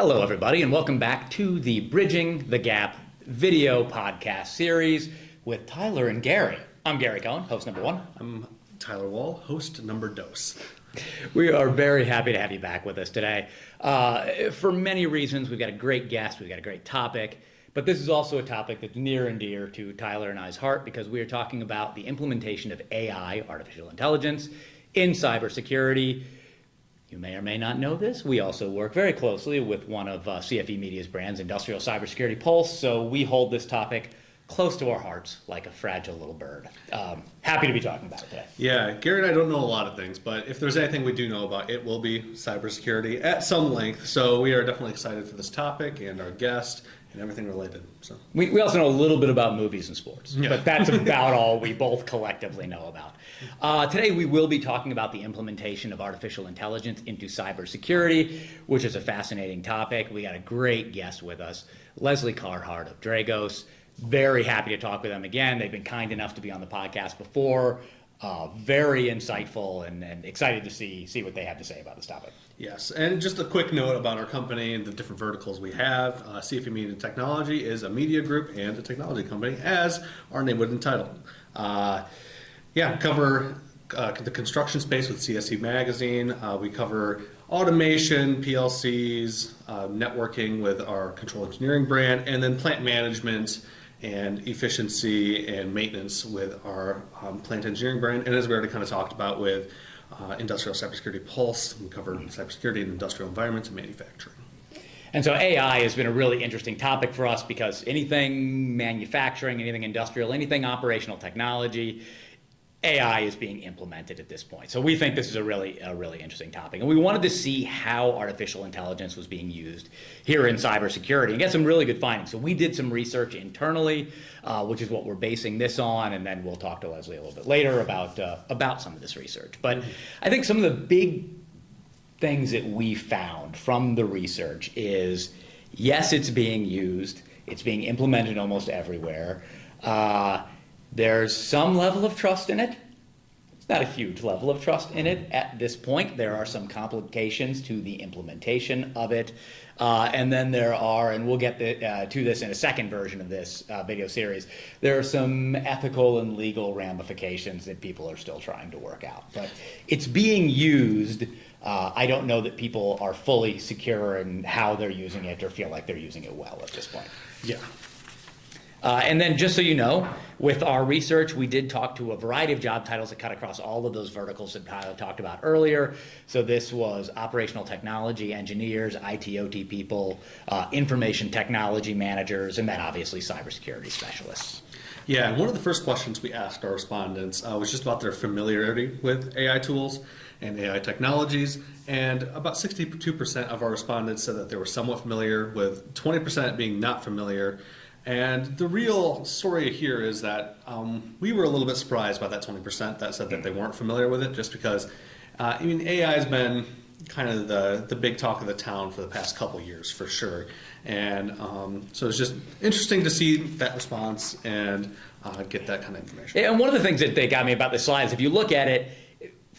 Hello, everybody, and welcome back to the Bridging the Gap video podcast series with Tyler and Gary. I'm Gary Cohen, host number one. I'm Tyler Wall, host number dos. We are very happy to have you back with us today. For many reasons, we've got a great guest, we've got a great topic, but this is also a topic that's near and dear to Tyler and I's heart because we are talking about the implementation of AI, artificial intelligence, in cybersecurity. You may or may not know this. We also work very closely with one of CFE Media's brands, Industrial Cybersecurity Pulse, so we hold this topic close to our hearts like a fragile little bird. Happy to be talking about it today. Yeah, Gary and I don't know a lot of things, but if there's anything we do know about, it will be cybersecurity at some length. So we are definitely excited for this topic and our guest and everything related. So we also know a little bit about movies and sports, but that's about all we both collectively know about. Today we will be talking about the implementation of artificial intelligence into cybersecurity, which is a fascinating topic. We got a great guest with us, Lesley Carhart of Dragos. Very happy to talk with them again. They've been kind enough to be on the podcast before. Very insightful and excited to see what they have to say about this topic. Yes, and just a quick note about our company and the different verticals we have. CFE Media and Technology is a media group and a technology company, as our name would entitle. Cover the construction space with CSE Magazine. We cover automation, PLCs, networking with our control engineering brand, and then plant management and efficiency and maintenance with our plant engineering brand. And as we already kind of talked about with Industrial Cybersecurity Pulse, we cover cybersecurity in industrial environments and manufacturing. And so AI has been a really interesting topic for us because anything manufacturing, anything industrial, anything operational technology, AI is being implemented at this point. So we think this is a really interesting topic. And we wanted to see how artificial intelligence was being used here in cybersecurity and get some really good findings. So we did some research internally, which is what we're basing this on, and then we'll talk to Lesley a little bit later about some of this research. But I think some of the big things that we found from the research is, yes, it's being used. It's being implemented almost everywhere. There's some level of trust in it. It's not a huge level of trust in it at this point. There are some complications to the implementation of it. And then there are, and we'll get to this in a second version of this video series, there are some ethical and legal ramifications that people are still trying to work out. But it's being used. I don't know that people are fully secure in how they're using it or feel like they're using it well at this point. Yeah. And then just so you know, with our research, we did talk to a variety of job titles that cut across all of those verticals that Tyler talked about earlier. So this was operational technology engineers, IT/OT people, information technology managers, and then obviously cybersecurity specialists. Yeah, and one of the first questions we asked our respondents was just about their familiarity with AI tools and AI technologies, and about 62% of our respondents said that they were somewhat familiar, with 20% being not familiar. And the real story here is that we were a little bit surprised by that 20% that said that they weren't familiar with it, just because, AI has been kind of the big talk of the town for the past couple years, for sure. And so it's just interesting to see that response and get that kind of information. And one of the things that they got me about the slides, if you look at it,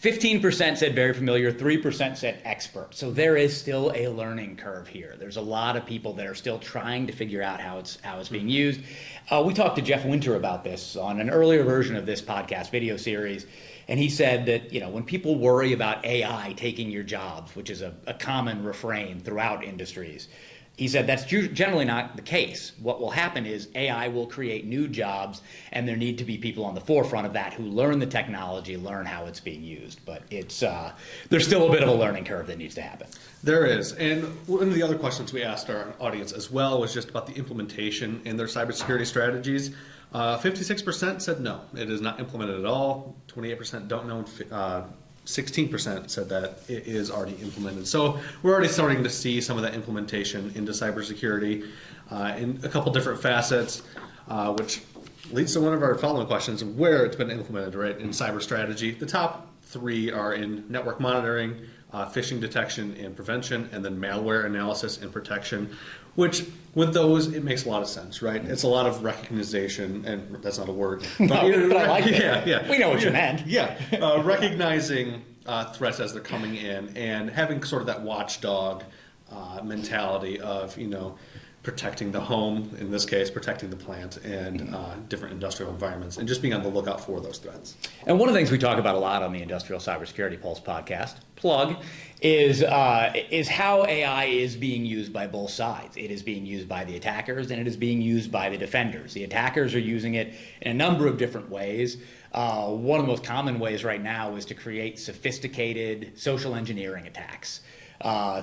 15% said very familiar, 3% said expert. So there is still a learning curve here. There's a lot of people that are still trying to figure out how it's being used. We talked to Jeff Winter about this on an earlier version of this podcast video series, and he said that when people worry about AI taking your jobs, which is a common refrain throughout industries, he said that's generally not the case. What will happen is AI will create new jobs, and there need to be people on the forefront of that who learn the technology, learn how it's being used. But there's still a bit of a learning curve that needs to happen. There is. And one of the other questions we asked our audience as well was just about the implementation in their cybersecurity strategies. 56% said no, it is not implemented at all. 28% don't know. 16% said that it is already implemented. So we're already starting to see some of that implementation into cybersecurity in a couple different facets, which leads to one of our following questions of where it's been implemented, right, in cyber strategy. The top three are in network monitoring, phishing detection and prevention, and then malware analysis and protection, which with those, it makes a lot of sense, right? It's a lot of recognition, and that's not a word. But, but I like it. Yeah. We know what you meant. Recognizing threats as they're coming in and having sort of that watchdog mentality of, protecting the home, in this case, protecting the plant, and different industrial environments, and just being on the lookout for those threats. And one of the things we talk about a lot on the Industrial Cybersecurity Pulse podcast, plug, is how AI is being used by both sides. It is being used by the attackers, and it is being used by the defenders. The attackers are using it in a number of different ways. One of the most common ways right now is to create sophisticated social engineering attacks.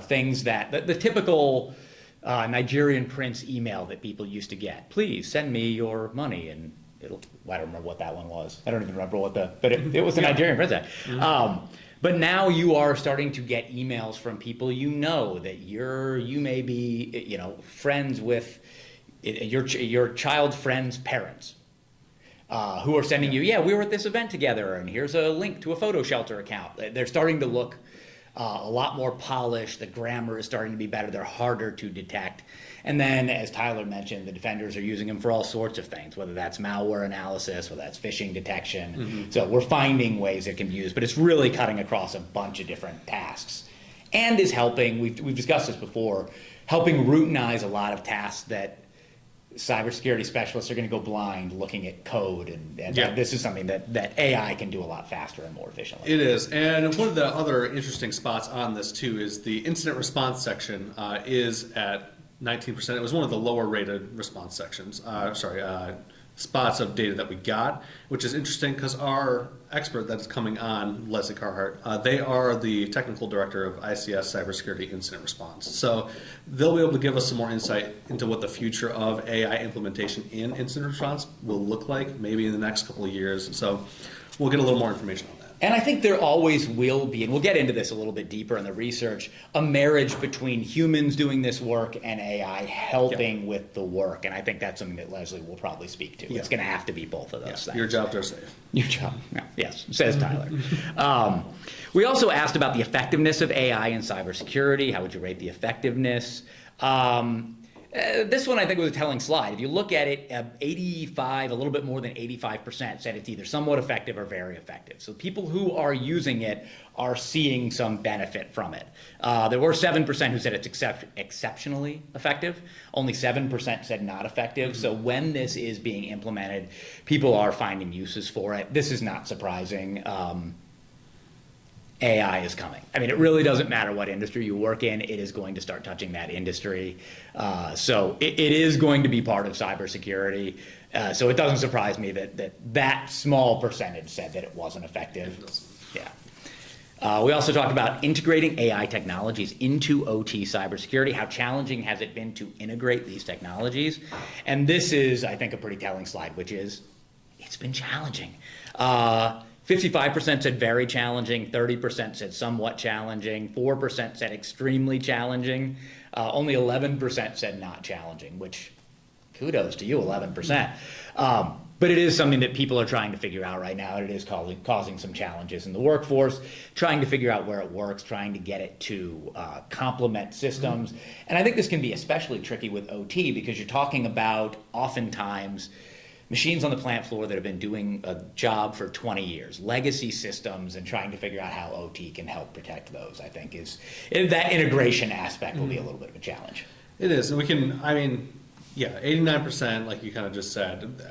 Things that the typical Nigerian prince email that people used to get. Please send me your money, and I don't remember what that one was. I don't even remember but it was the Nigerian prince. But now you are starting to get emails from people that you may be friends with your child's friend's parents. Who are sending you, we were at this event together, and here's a link to a photo shelter account. They're starting to look a lot more polished. The grammar is starting to be better. They're harder to detect. And then, as Tyler mentioned, the defenders are using them for all sorts of things, whether that's malware analysis, whether that's phishing detection. Mm-hmm. So we're finding ways it can be used, but it's really cutting across a bunch of different tasks. And is helping, we've discussed this before, helping routinize a lot of tasks that cybersecurity specialists are going to go blind looking at code, and this is something that AI can do a lot faster and more efficiently. It is, and one of the other interesting spots on this too is the incident response section is at 19%. It was one of the lower rated response sections. Spots of data that we got, which is interesting because our expert that's coming on, Lesley Carhart, they are the technical director of ICS Cybersecurity Incident Response. So they'll be able to give us some more insight into what the future of AI implementation in incident response will look like, maybe in the next couple of years. So we'll get a little more information on that. And I think there always will be, and we'll get into this a little bit deeper in the research, a marriage between humans doing this work and AI helping with the work. And I think that's something that Lesley will probably speak to. It's going to have to be both of those things. Your jobs are safe. Your job, yes, says Tyler. We also asked about the effectiveness of AI in cybersecurity. How would you rate the effectiveness? This one I think was a telling slide. If you look at it, 85, a little bit more than 85% said it's either somewhat effective or very effective. So people who are using it are seeing some benefit from it. There were 7% who said it's exceptionally effective. Only 7% said not effective. Mm-hmm. So when this is being implemented, people are finding uses for it. This is not surprising. AI is coming. I mean, it really doesn't matter what industry you work in, it is going to start touching that industry. So it is going to be part of cybersecurity. So it doesn't surprise me that small percentage said that it wasn't effective. Yeah. We also talked about integrating AI technologies into OT cybersecurity. How challenging has it been to integrate these technologies? And this is, I think, a pretty telling slide, which is it's been challenging. 55% said very challenging, 30% said somewhat challenging, 4% said extremely challenging, only 11% said not challenging, which kudos to you, 11%. But it is something that people are trying to figure out right now. It is causing some challenges in the workforce, trying to figure out where it works, trying to get it to complement systems. And I think this can be especially tricky with OT because you're talking about oftentimes machines on the plant floor that have been doing a job for 20 years, legacy systems, and trying to figure out how OT can help protect those, I think, that integration aspect will be a little bit of a challenge. It is, and we can, 89%, like you kind of just said,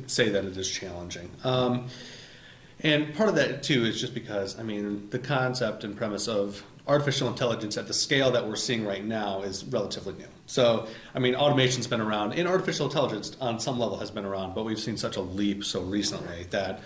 say that it is challenging. And part of that, too, is just because, the concept and premise of artificial intelligence at the scale that we're seeing right now is relatively new. So, automation's been around, and artificial intelligence on some level has been around, but we've seen such a leap so recently that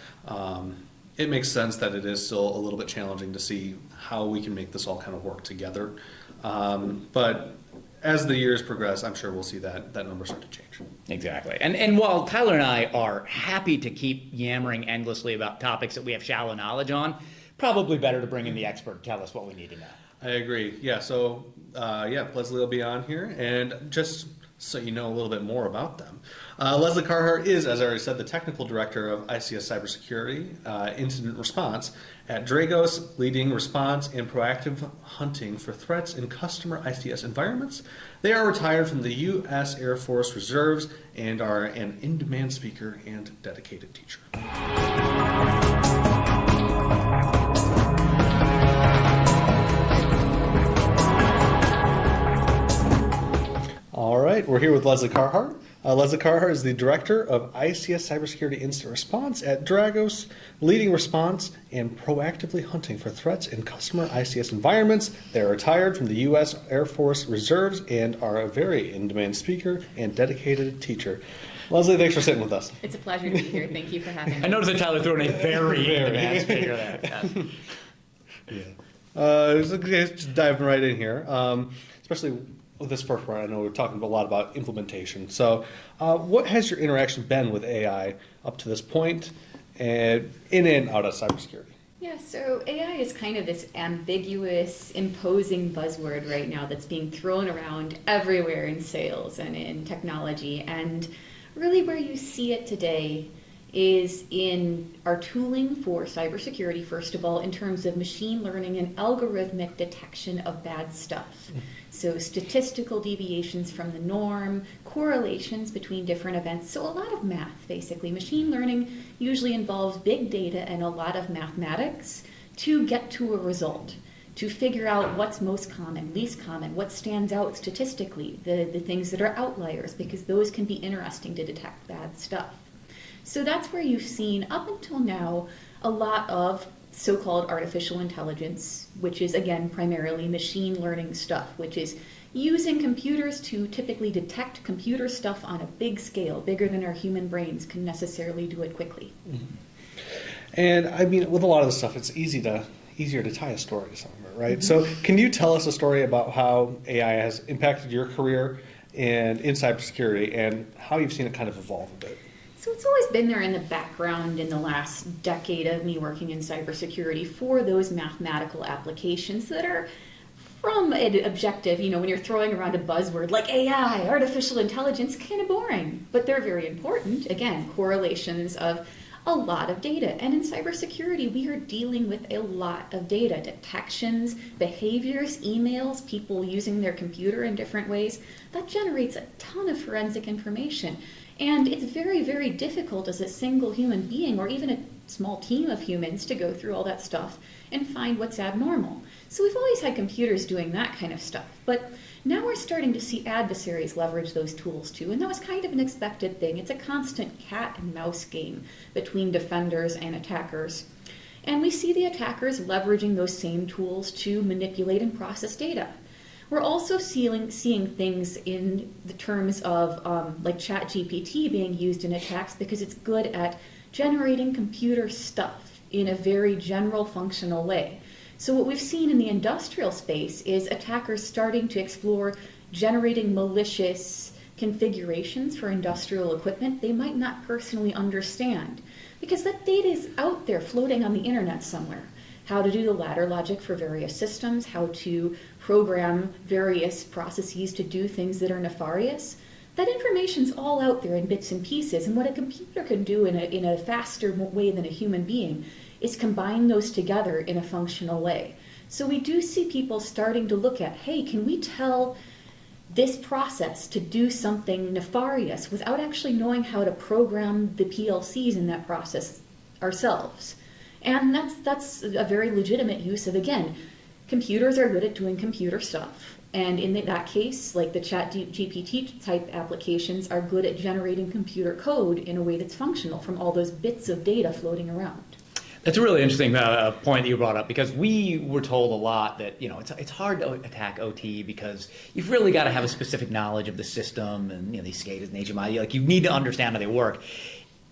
it makes sense that it is still a little bit challenging to see how we can make this all kind of work together. But as the years progress, I'm sure we'll see that number start to change. Exactly. And while Tyler and I are happy to keep yammering endlessly about topics that we have shallow knowledge on, probably better to bring in the expert to tell us what we need to know. I agree. Yeah, so Lesley will be on here, and just so you know a little bit more about them. Lesley Carhart is, as I already said, the technical director of ICS Cybersecurity Incident Response at Dragos, leading response and proactive hunting for threats in customer ICS environments. They are retired from the U.S. Air Force Reserves and are an in-demand speaker and dedicated teacher. All right, we're here with Lesley Carhart. Lesley Carhart is the Director of ICS Cybersecurity Incident Response at Dragos, leading response and proactively hunting for threats in customer ICS environments. They're retired from the U.S. Air Force Reserves and are a very in-demand speaker and dedicated teacher. Lesley, thanks for sitting with us. It's a pleasure to be here. Thank you for having me. I noticed that Tyler threw in a very in-demand speaker there. Just diving right in here, especially with this first part. I know we're talking a lot about implementation. So, what has your interaction been with AI up to this point, and in and out of cybersecurity? Yeah, so AI is kind of this ambiguous, imposing buzzword right now that's being thrown around everywhere in sales and in technology. And really where you see it today is in our tooling for cybersecurity, first of all, in terms of machine learning and algorithmic detection of bad stuff. So statistical deviations from the norm, correlations between different events. So a lot of math, basically. Machine learning usually involves big data and a lot of mathematics to get to a result, to figure out what's most common, least common, what stands out statistically, the things that are outliers, because those can be interesting to detect bad stuff. So that's where you've seen, up until now, a lot of so-called artificial intelligence, which is, again, primarily machine learning stuff, which is using computers to typically detect computer stuff on a big scale, bigger than our human brains can necessarily do it quickly. Mm-hmm. And I mean, with a lot of this stuff, it's easier to tie a story to somewhere, right? Mm-hmm. So can you tell us a story about how AI has impacted your career and in cybersecurity and how you've seen it kind of evolve a bit? So it's always been there in the background in the last decade of me working in cybersecurity for those mathematical applications that are, from an objective, when you're throwing around a buzzword like AI, artificial intelligence, kind of boring. But they're very important. Again, correlations of a lot of data. And in cybersecurity, we are dealing with a lot of data. Detections, behaviors, emails, people using their computer in different ways. That generates a ton of forensic information. And it's very, very difficult as a single human being or even a small team of humans to go through all that stuff and find what's abnormal. So we've always had computers doing that kind of stuff. But now we're starting to see adversaries leverage those tools too. And that was kind of an expected thing. It's a constant cat and mouse game between defenders and attackers. And we see the attackers leveraging those same tools to manipulate and process data. We're also seeing things in the terms of like ChatGPT being used in attacks because it's good at generating computer stuff in a very general functional way. So what we've seen in the industrial space is attackers starting to explore generating malicious configurations for industrial equipment they might not personally understand because that data is out there floating on the internet somewhere. How to do the ladder logic for various systems, how to program various processes to do things that are nefarious. That information's all out there in bits and pieces, and what a computer can do in a faster way than a human being is combine those together in a functional way. So we do see people starting to look at, hey, can we tell this process to do something nefarious without actually knowing how to program the PLCs in that process ourselves? And that's a very legitimate use of, again, computers are good at doing computer stuff. And in that case, like the ChatGPT type applications are good at generating computer code in a way that's functional from all those bits of data floating around. That's a really interesting point that you brought up because we were told a lot that it's hard to attack OT because you've really got to have a specific knowledge of the system and these SCADAs and HMI. Like you need to understand how they work.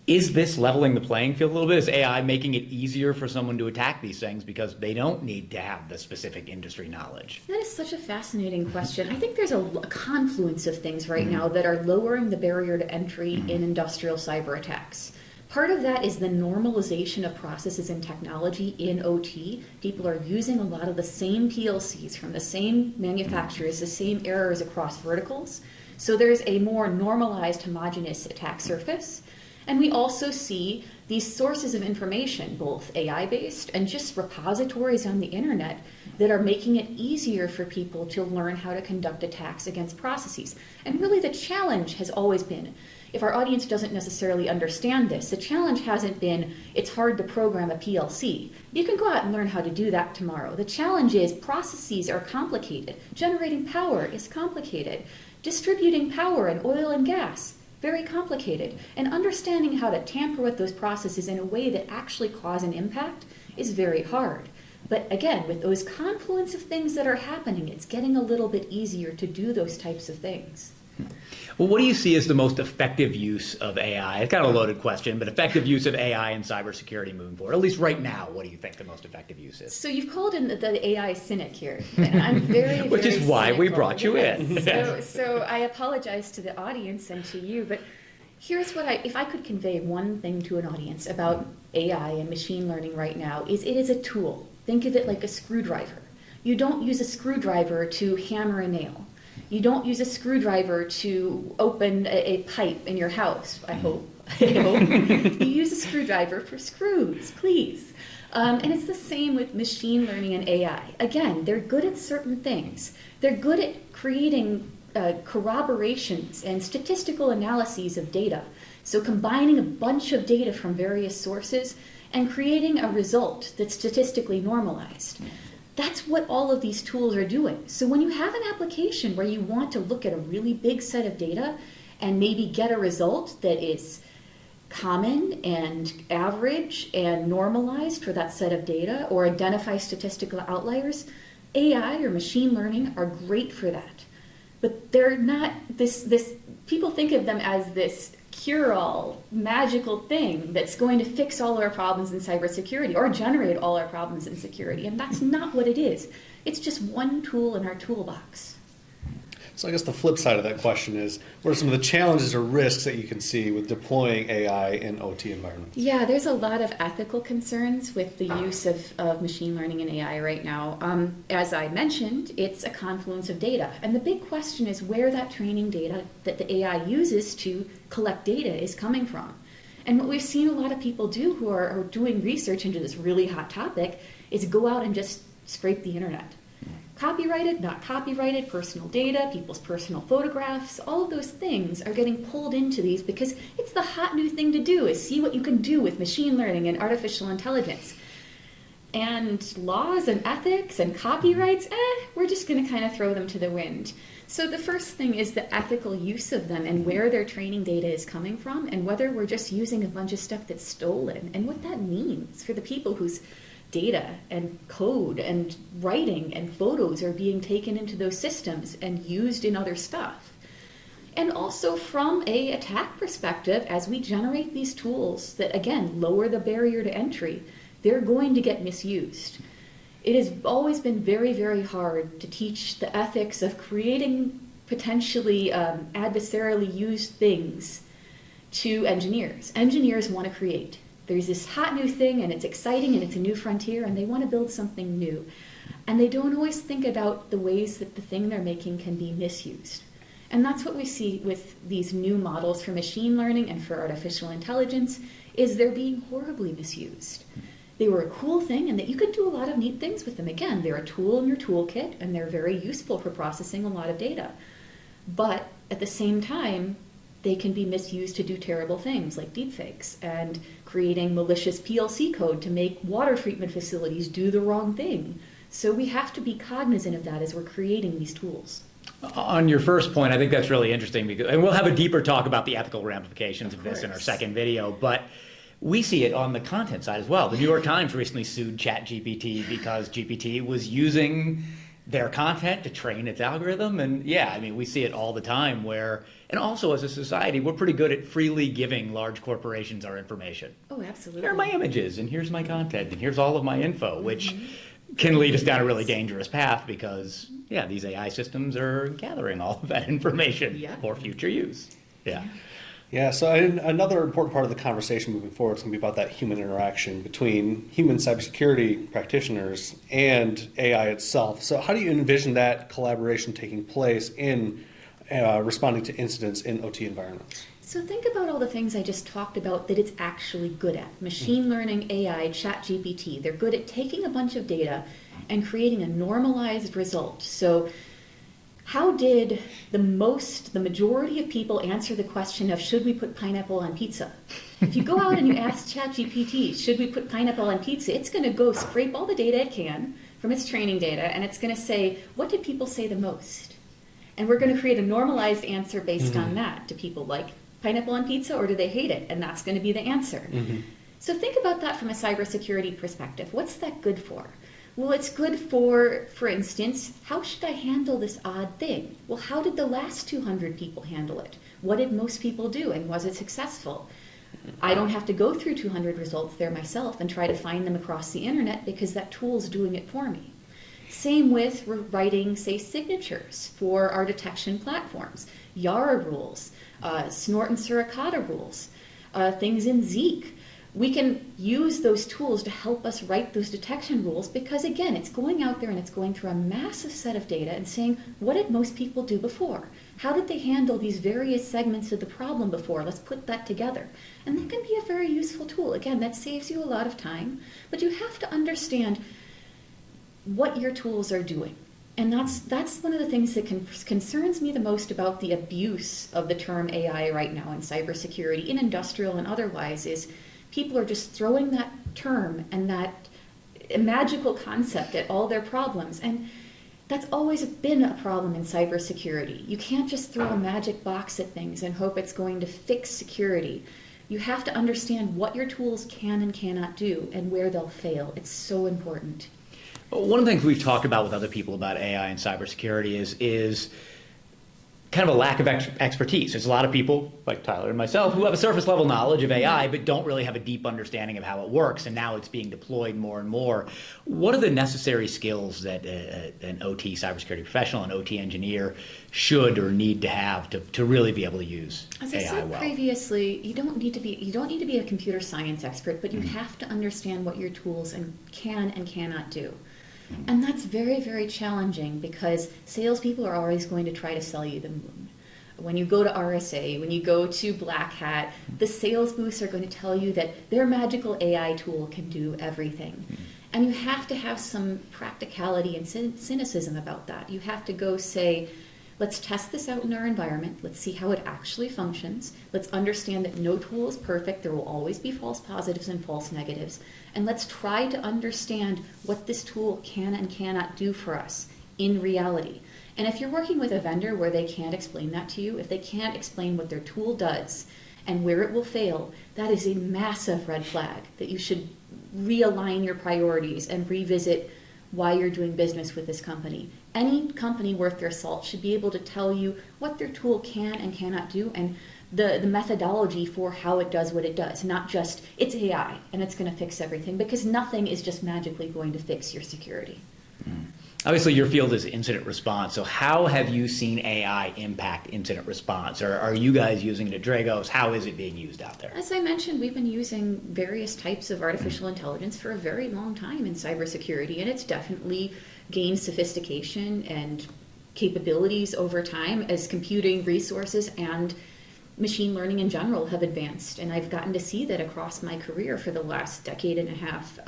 Is this leveling the playing field a little bit? Is AI making it easier for someone to attack these things because they don't need to have the specific industry knowledge? That is such a fascinating question. I think there's a confluence of things right now that are lowering the barrier to entry in industrial cyber attacks. Part of that is the normalization of processes and technology in OT. People are using a lot of the same PLCs from the same manufacturers, the same errors across verticals. So there's a more normalized, homogeneous attack surface. And we also see these sources of information, both AI-based and just repositories on the internet, that are making it easier for people to learn how to conduct attacks against processes. And really the challenge has always been, if our audience doesn't necessarily understand this, the challenge hasn't been, it's hard to program a PLC. You can go out and learn how to do that tomorrow. The challenge is processes are complicated. Generating power is complicated. Distributing power and oil and gas, very complicated. And understanding how to tamper with those processes in a way that actually cause an impact is very hard. But again, with those confluence of things that are happening, it's getting a little bit easier to do those types of things. Well, what do you see as the most effective use of AI? It's kind of a loaded question, but effective use of AI in cybersecurity moving forward. At least right now, what do you think the most effective use is? So you've called in the AI cynic here, and I'm very, Which very is why we cynical. brought you in. So I apologize to the audience and to you, but here's what if I could convey one thing to an audience about AI and machine learning right now, is it is a tool. Think of it like a screwdriver. You don't use a screwdriver to hammer a nail. You don't use a screwdriver to open a pipe in your house, I hope. You use a screwdriver for screws, please. And it's the same with machine learning and AI. Again, they're good at certain things. They're good at creating corroborations and statistical analyses of data. So combining a bunch of data from various sources and creating a result that's statistically normalized. That's what all of these tools are doing. So when you have an application where you want to look at a really big set of data and maybe get a result that is common and average and normalized for that set of data, or identify statistical outliers, AI or machine learning are great for that. But they're not this people think of them as this cure-all magical thing that's going to fix all our problems in cybersecurity or generate all our problems in security, and that's not what it is. It's just one tool in our toolbox. So I guess the flip side of that question is, what are some of the challenges or risks that you can see with deploying AI in OT environments? Yeah, there's a lot of ethical concerns with the use of machine learning and AI right now. As I mentioned, it's a confluence of data. And the big question is where that training data that the AI uses to collect data is coming from. And what we've seen a lot of people do who are doing research into this really hot topic is go out and just scrape the internet. Copyrighted, not copyrighted, personal data, people's personal photographs, all of those things are getting pulled into these because it's the hot new thing to do, is see what you can do with machine learning and artificial intelligence. And laws and ethics and copyrights, we're just going to kind of throw them to the wind. So the first thing is the ethical use of them and where their training data is coming from and whether we're just using a bunch of stuff that's stolen and what that means for the people whose data and code and writing and photos are being taken into those systems and used in other stuff. And also from an attack perspective, as we generate these tools that, again, lower the barrier to entry, they're going to get misused. It has always been very, very hard to teach the ethics of creating potentially adversarially used things to engineers. Engineers want to create. There's this hot new thing and it's exciting and it's a new frontier and they want to build something new. And they don't always think about the ways that the thing they're making can be misused. And that's what we see with these new models for machine learning and for artificial intelligence, is they're being horribly misused. They were a cool thing and that you could do a lot of neat things with them. Again, they're a tool in your toolkit and they're very useful for processing a lot of data. But at the same time, they can be misused to do terrible things like deepfakes and creating malicious PLC code to make water treatment facilities do the wrong thing. So we have to be cognizant of that as we're creating these tools. On your first point, I think that's really interesting, because, and we'll have a deeper talk about the ethical ramifications of this in our second video, but we see it on the content side as well. The New York Times recently sued ChatGPT because GPT was using their content to train its algorithm. And yeah, I mean, we see it all the time where, and also as a society, we're pretty good at freely giving large corporations our information. Oh, absolutely. Here are my images, and here's my content, and here's all of my info, which can lead us down a really dangerous path because, yeah, these AI systems are gathering all of that information for future use. Yeah. Yeah, so another important part of the conversation moving forward is going to be about that human interaction between human cybersecurity practitioners and AI itself. So how do you envision that collaboration taking place in responding to incidents in OT environments? So think about all the things I just talked about that it's actually good at. Machine learning, AI, ChatGPT. They're good at taking a bunch of data and creating a normalized result. So how did the majority of people answer the question of should we put pineapple on pizza? If you go out and you ask ChatGPT, should we put pineapple on pizza, it's going to go scrape all the data it can from its training data, and it's going to say, what did people say the most? And we're going to create a normalized answer based on that. Do people like pineapple on pizza or do they hate it? And that's going to be the answer. So think about that from a cybersecurity perspective. What's that good for? Well, it's good for instance, how should I handle this odd thing? Well, how did the last 200 people handle it? What did most people do, and was it successful? I don't have to go through 200 results there myself and try to find them across the internet because that tool's doing it for me. Same with writing, say, signatures for our detection platforms, Yara rules, Snort and Suricata rules, things in Zeek. We can use those tools to help us write those detection rules because, again, it's going out there and it's going through a massive set of data and saying, what did most people do before? How did they handle these various segments of the problem before? Let's put that together. And that can be a very useful tool. Again, that saves you a lot of time, but you have to understand what your tools are doing. And that's one of the things that concerns me the most about the abuse of the term AI right now in cybersecurity, in industrial and otherwise, is people are just throwing that term and that magical concept at all their problems. And that's always been a problem in cybersecurity. You can't just throw a magic box at things and hope it's going to fix security. You have to understand what your tools can and cannot do and where they'll fail. It's so important. One of the things we've talked about with other people about AI and cybersecurity is kind of a lack of expertise. There's a lot of people, like Tyler and myself, who have a surface level knowledge of AI, but don't really have a deep understanding of how it works, and now it's being deployed more and more. What are the necessary skills that an OT cybersecurity professional, an OT engineer should or need to have to really be able to use AI well? As I said previously, you don't need to be a computer science expert, but you have to understand what your tools can and cannot do. And that's very, very challenging because salespeople are always going to try to sell you the moon. When you go to RSA, when you go to Black Hat, the sales booths are going to tell you that their magical AI tool can do everything. And you have to have some practicality and cynicism about that. You have to go say, let's test this out in our environment. Let's see how it actually functions. Let's understand that no tool is perfect. There will always be false positives and false negatives. And let's try to understand what this tool can and cannot do for us in reality. And if you're working with a vendor where they can't explain that to you, if they can't explain what their tool does and where it will fail, that is a massive red flag that you should realign your priorities and revisit why you're doing business with this company. Any company worth their salt should be able to tell you what their tool can and cannot do and the methodology for how it does what it does, not just it's AI and it's going to fix everything, because nothing is just magically going to fix your security. Obviously, your field is incident response. So how have you seen AI impact incident response? Or are you guys using it at Dragos? How is it being used out there? As I mentioned, we've been using various types of artificial intelligence for a very long time in cybersecurity, and it's definitely gained sophistication and capabilities over time as computing resources and machine learning in general have advanced. And I've gotten to see that across my career for the last decade and a half.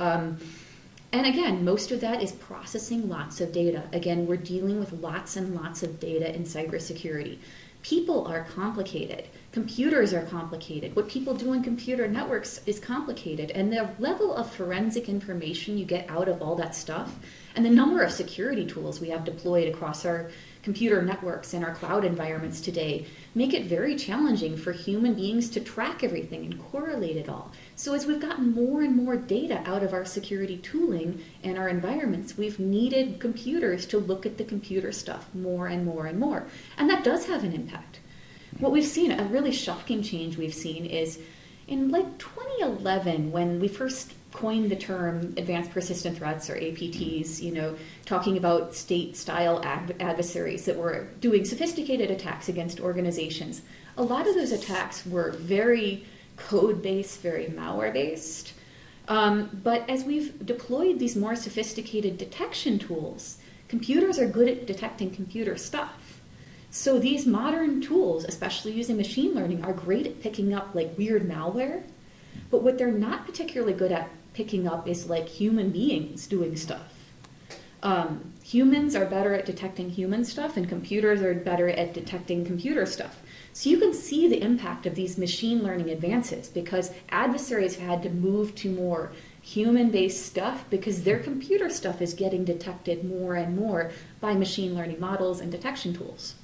And again, most of that is processing lots of data. Again, we're dealing with lots and lots of data in cybersecurity. People are complicated. Computers are complicated. What people do in computer networks is complicated. And the level of forensic information you get out of all that stuff, and the number of security tools we have deployed across our computer networks and our cloud environments today make it very challenging for human beings to track everything and correlate it all. So as we've gotten more and more data out of our security tooling and our environments, we've needed computers to look at the computer stuff more and more and more. And that does have an impact. What we've seen, a really shocking change we've seen is in like 2011, when we first coined the term advanced persistent threats, or APTs, talking about state-style adversaries that were doing sophisticated attacks against organizations. A lot of those attacks were very code-based, very malware-based. But as we've deployed these more sophisticated detection tools, computers are good at detecting computer stuff. So these modern tools, especially using machine learning, are great at picking up like weird malware. But what they're not particularly good at picking up is like human beings doing stuff. Humans are better at detecting human stuff, and computers are better at detecting computer stuff. So you can see the impact of these machine learning advances because adversaries have had to move to more human-based stuff because their computer stuff is getting detected more and more by machine learning models and detection tools.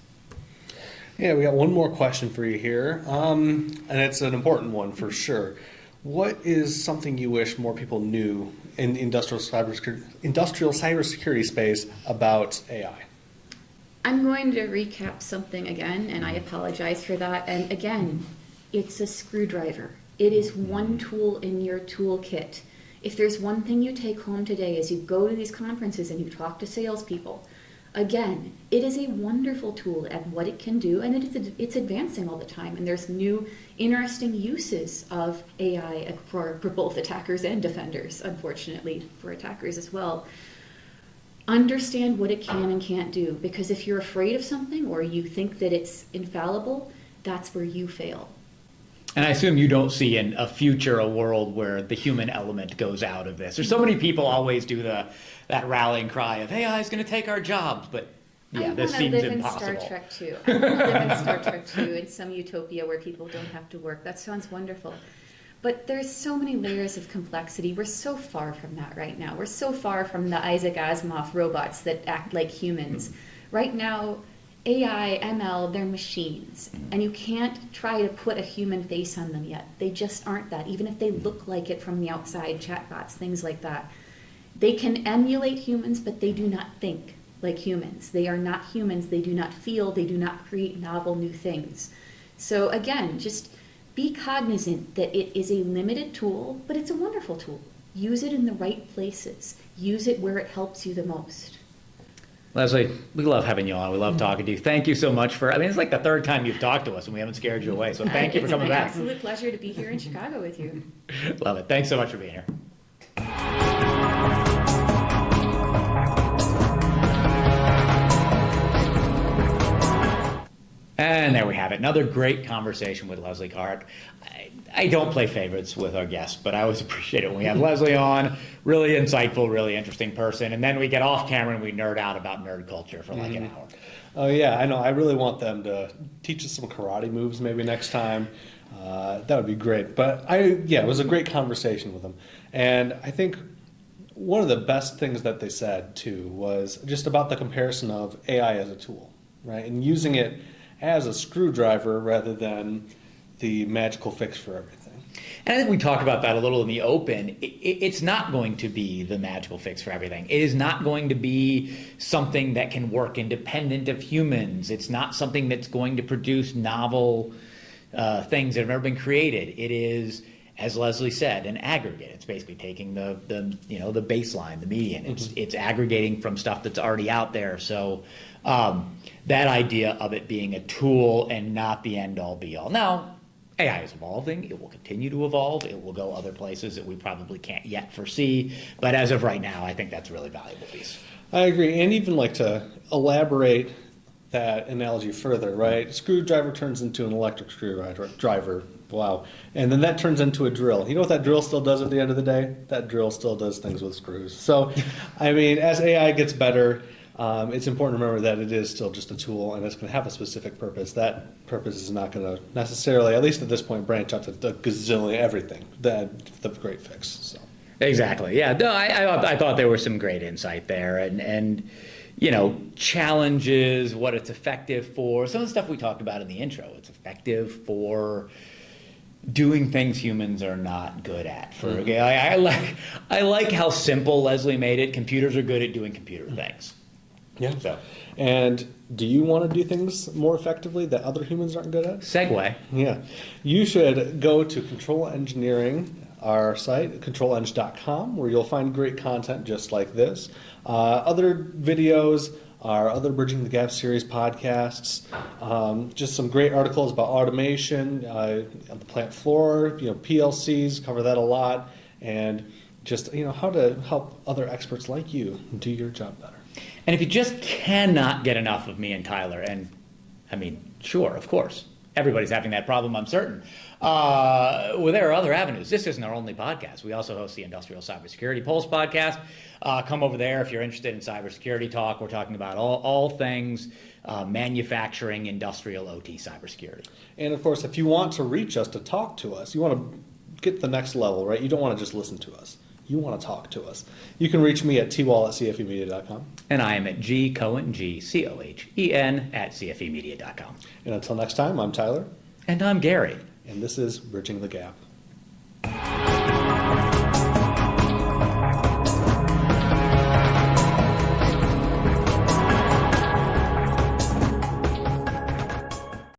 Yeah, we got one more question for you here, and it's an important one for sure. What is something you wish more people knew in the industrial cybersecurity space about AI? I'm going to recap something again, and I apologize for that. And again, it's a screwdriver. It is one tool in your toolkit. If there's one thing you take home today as you go to these conferences and you talk to salespeople, again, it is a wonderful tool at what it can do, and it's advancing all the time. And there's new, interesting uses of AI for both attackers and defenders, unfortunately, for attackers as well. Understand what it can and can't do, because if you're afraid of something or you think that it's infallible, that's where you fail. And I assume you don't see in a future a world where the human element goes out of this. There's so many people always do that rallying cry of AI is going to take our jobs, but yeah, this seems impossible. I want to live in Star Trek too. I want to live in Star Trek too, in some utopia where people don't have to work. That sounds wonderful. But there's so many layers of complexity. We're so far from that right now. We're so far from the Isaac Asimov robots that act like humans. Right now, AI, ML, they're machines. And you can't try to put a human face on them yet. They just aren't that, even if they look like it from the outside, chatbots, things like that. They can emulate humans, but they do not think like humans. They are not humans. They do not feel. They do not create novel new things. So again, just be cognizant that it is a limited tool, but it's a wonderful tool. Use it in the right places. Use it where it helps you the most. Lesley, we love having you on. We love talking to you. Thank you so much it's like the third time you've talked to us and we haven't scared you away. So thank you for coming back. It's an absolute pleasure to be here in Chicago with you. Love it. Thanks so much for being here. And there we have it. Another great conversation with Lesley Carhart. I don't play favorites with our guests, but I always appreciate it when we have Lesley on. Really insightful, really interesting person. And then we get off camera and we nerd out about nerd culture for like an hour. Oh, yeah, I know. I really want them to teach us some karate moves maybe next time. That would be great. But it was a great conversation with them. And I think one of the best things that they said, too, was just about the comparison of AI as a tool, right? And using it as a screwdriver rather than the magical fix for everything. And I think we talked about that a little in the open. It's not going to be the magical fix for everything. It is not going to be something that can work independent of humans. It's not something that's going to produce novel things that have never been created. It is, as Lesley said, an aggregate. It's basically taking the baseline, the median. It's aggregating from stuff that's already out there. So that idea of it being a tool and not the end-all be-all. Now, AI is evolving. It will continue to evolve. It will go other places that we probably can't yet foresee. But as of right now, I think that's a really valuable piece. I agree. And even like to elaborate that analogy further, right? Screwdriver turns into an electric screwdriver. Wow. And then that turns into a drill. You know what that drill still does at the end of the day? That drill still does things with screws. So, I mean, as AI gets better, it's important to remember that it is still just a tool and it's going to have a specific purpose. That purpose is not going to necessarily, at least at this point, branch out to a gazillion everything. The great fix. So. Exactly. Yeah. No, I thought there was some great insight there, and challenges, what it's effective for. Some of the stuff we talked about in the intro. It's effective for doing things humans are not good at. I like how simple Lesley made it. Computers are good at doing computer things. Yeah. So, and do you want to do things more effectively that other humans aren't good at? segue. Yeah. You should go to Control Engineering, our site, controleng.com, where you'll find great content just like this. Other videos, our other Bridging the Gap series podcasts, just some great articles about automation on the plant floor, PLCs, cover that a lot, and just how to help other experts like you do your job better. And if you just cannot get enough of me and Tyler, and I mean, sure, of course, everybody's having that problem, I'm certain. Well, there are other avenues. This isn't our only podcast. We also host the Industrial Cybersecurity Pulse podcast. Come over there if you're interested in cybersecurity talk. We're talking about all things manufacturing, industrial, OT, cybersecurity. And of course, if you want to reach us to talk to us, you want to get to the next level, right? You don't want to just listen to us. you want to talk to us. You can reach me at twall@cfemedia.com. And I am at gcohen, Gcohen, at cfemedia.com. And until next time, I'm Tyler, And I'm Gary. and this is Bridging the Gap.